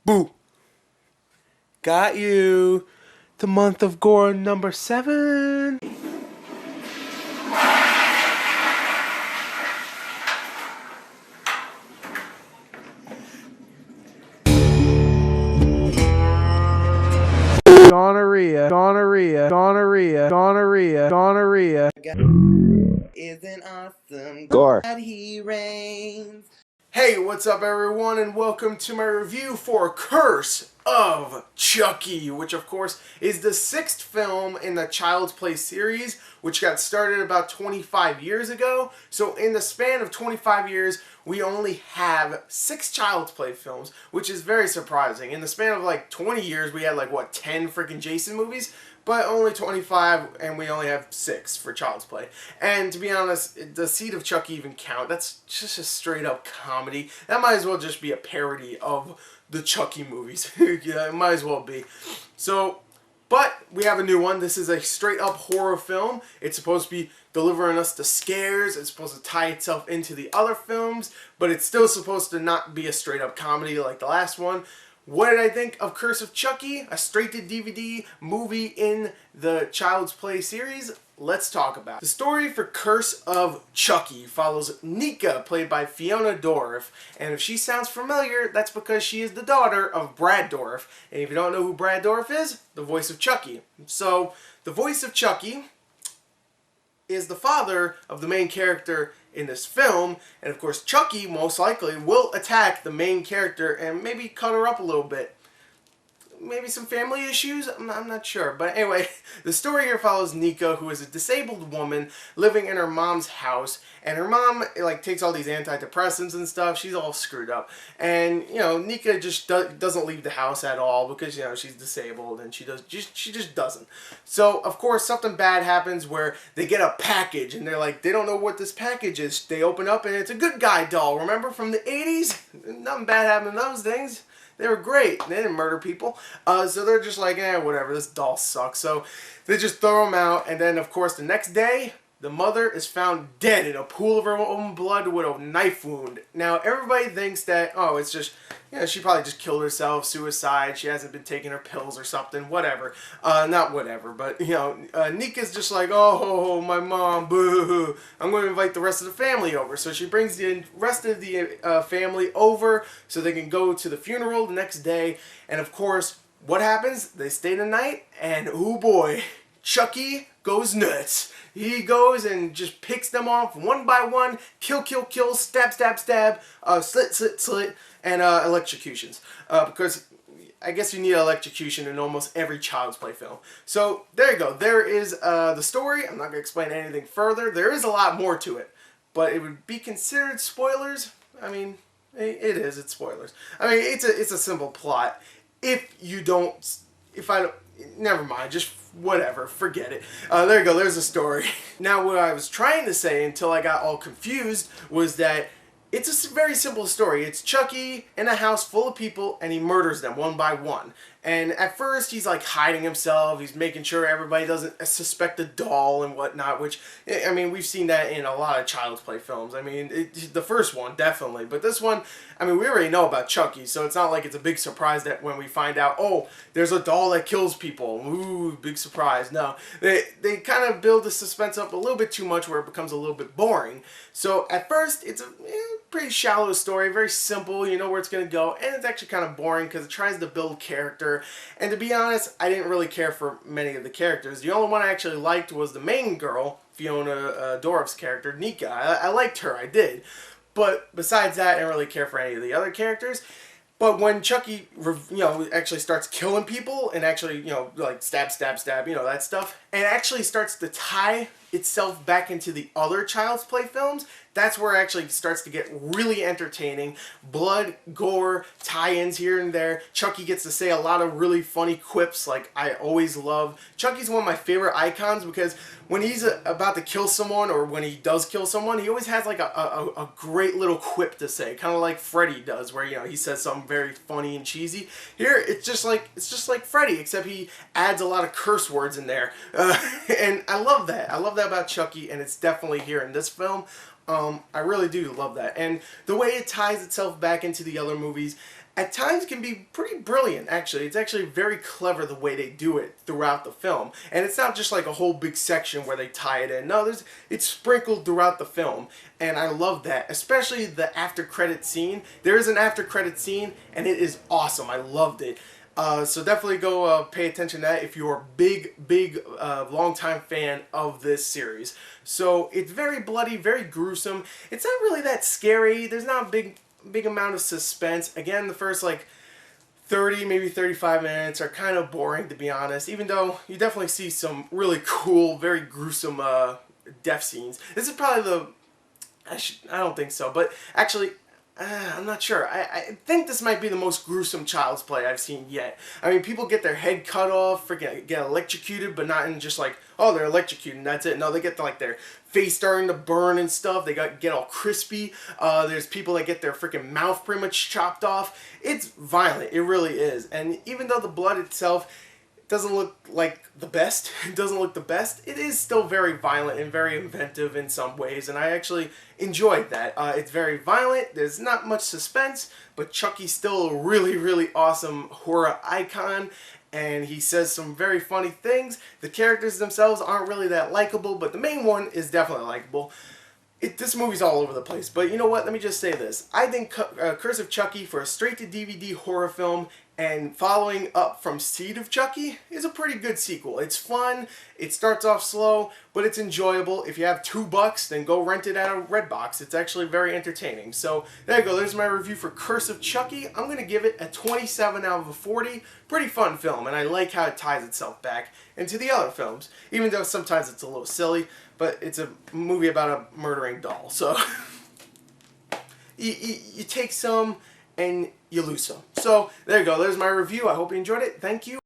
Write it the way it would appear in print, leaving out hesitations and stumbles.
Boo! Got you! The month of Gorror number 7! Gonorrhea, gonorrhea, gonorrhea, gonorrhea, gonorrhea. Isn't awesome. Gorror. God, he reigns. Hey, what's up everyone, and welcome to my review for Curse of Chucky, which of course is the 6th film in the Child's Play series, which got started about 25 years ago. So in the span of 25 years, we only have 6 Child's Play films, which is very surprising. In the span of like 20 years, we had like, what, 10 freaking Jason movies? But only 25, and we only have 6 for Child's Play. And to be honest, the Seed of Chucky even count. That's just a straight up comedy. That might as well just be a parody of the Chucky movies. Yeah, it might as well be. So, but we have a new one. This is a straight up horror film. It's supposed to be delivering us the scares. It's supposed to tie itself into the other films, but it's still supposed to not be a straight up comedy like the last one. What did I think of Curse of Chucky? A straight-to-DVD movie in the Child's Play series? Let's talk about it. The story for Curse of Chucky follows Nika, played by Fiona Dourif. And if she sounds familiar, that's because she is the daughter of Brad Dourif. And if you don't know who Brad Dourif is, the voice of Chucky. So, the voice of Chucky is the father of the main character in this film, and of course Chucky most likely will attack the main character and maybe cut her up a little bit. Maybe some family issues? I'm not sure. But anyway, the story here follows Nika, who is a disabled woman living in her mom's house. And her mom, like, takes all these antidepressants and stuff. She's all screwed up. And, you know, Nika just doesn't leave the house at all because, you know, she's disabled and she just doesn't. So, of course, something bad happens where they get a package and they're like, they don't know what this package is. They open up and it's a good guy doll. Remember from the 80s? Nothing bad happened to those things. They were great. They didn't murder people. So they're just like, whatever, this doll sucks. So they just throw them out. And then, of course, the next day, the mother is found dead in a pool of her own blood with a knife wound. Now, everybody thinks that, oh, it's just, you know, she probably just killed herself, suicide, she hasn't been taking her pills or something, whatever. Not whatever, but, you know, Nika's just like, oh, my mom, boo, I'm going to invite the rest of the family over. So she brings the rest of the family over so they can go to the funeral the next day. And, of course, what happens? They stay the night, and, oh boy, Chucky goes nuts. He goes and just picks them off one by one, kill, stab, slit, and electrocutions. Because I guess you need electrocution in almost every Child's Play film. So there you go. There is the story. I'm not going to explain anything further. There is a lot more to it, but it would be considered spoilers. I mean, it is. It's spoilers. I mean, it's a simple plot. If you don't, never mind, just whatever, forget it. There you go, there's the story. Now, what I was trying to say until I got all confused was that it's a very simple story. It's Chucky in a house full of people, and he murders them one by one. And at first, he's like hiding himself. He's making sure everybody doesn't suspect the doll and whatnot, which, I mean, we've seen that in a lot of Child's Play films. I mean, the first one, definitely. But this one, I mean, we already know about Chucky, so it's not like it's a big surprise that when we find out, oh, there's a doll that kills people. Ooh, big surprise. No, they kind of build the suspense up a little bit too much where it becomes a little bit boring. So at first, it's a pretty shallow story, very simple, you know where it's going to go, and it's actually kind of boring because it tries to build character. And to be honest, I didn't really care for many of the characters. The only one I actually liked was the main girl, Fiona Dourif's character, Nika. I liked her, I did. But besides that, I didn't really care for any of the other characters. But when Chucky, you know, actually starts killing people and actually, you know, like stab, you know, that stuff, and actually starts to tie itself back into the other Child's Play films, that's where it actually starts to get really entertaining. Blood, gore, tie-ins here and there. Chucky gets to say a lot of really funny quips like I always love. Chucky's one of my favorite icons because when he's about to kill someone or when he does kill someone, he always has like a great little quip to say, kind of like Freddy does, where, you know, he says something very funny and cheesy. Here, it's just like Freddy, except he adds a lot of curse words in there, and I love that. I love that about Chucky, and it's definitely here in this film. I really do love that. And the way it ties itself back into the other movies, at times can be pretty brilliant, actually. It's actually very clever the way they do it throughout the film. And it's not just like a whole big section where they tie it in. No, it's sprinkled throughout the film. And I love that, especially the after credit scene. There is an after credit scene, and it is awesome. I loved it. So definitely go pay attention to that if you're a big, long-time fan of this series. So it's very bloody, very gruesome. It's not really that scary. There's not a big amount of suspense. Again, the first like 30, maybe 35 minutes are kind of boring, to be honest, even though you definitely see some really cool, very gruesome death scenes. This is probably I don't think so, but actually, I'm not sure. I think this might be the most gruesome Child's Play I've seen yet. I mean, people get their head cut off, freaking get electrocuted, but not in just like, oh, they're electrocuted and that's it. No, they get like their face starting to burn and stuff. They get all crispy. There's people that get their freaking mouth pretty much chopped off. It's violent. It really is. And even though the blood itself doesn't look like the best, it is still very violent and very inventive in some ways, and I actually enjoyed that. It's very violent, there's not much suspense, but Chucky's still a really awesome horror icon, and he says some very funny things. The characters themselves aren't really that likable, but the main one is definitely likable. This movie's all over the place, but you know what? Let me just say this. I think Curse of Chucky, for a straight-to-DVD horror film and following up from Seed of Chucky, is a pretty good sequel. It's fun, it starts off slow, but it's enjoyable. If you have $2, then go rent it at a Redbox. It's actually very entertaining. So there you go. There's my review for Curse of Chucky. I'm going to give it a 27 out of a 40. Pretty fun film, and I like how it ties itself back into the other films, even though sometimes it's a little silly. But it's a movie about a murdering doll, so you take some and you lose some. So there you go. There's my review. I hope you enjoyed it. Thank you.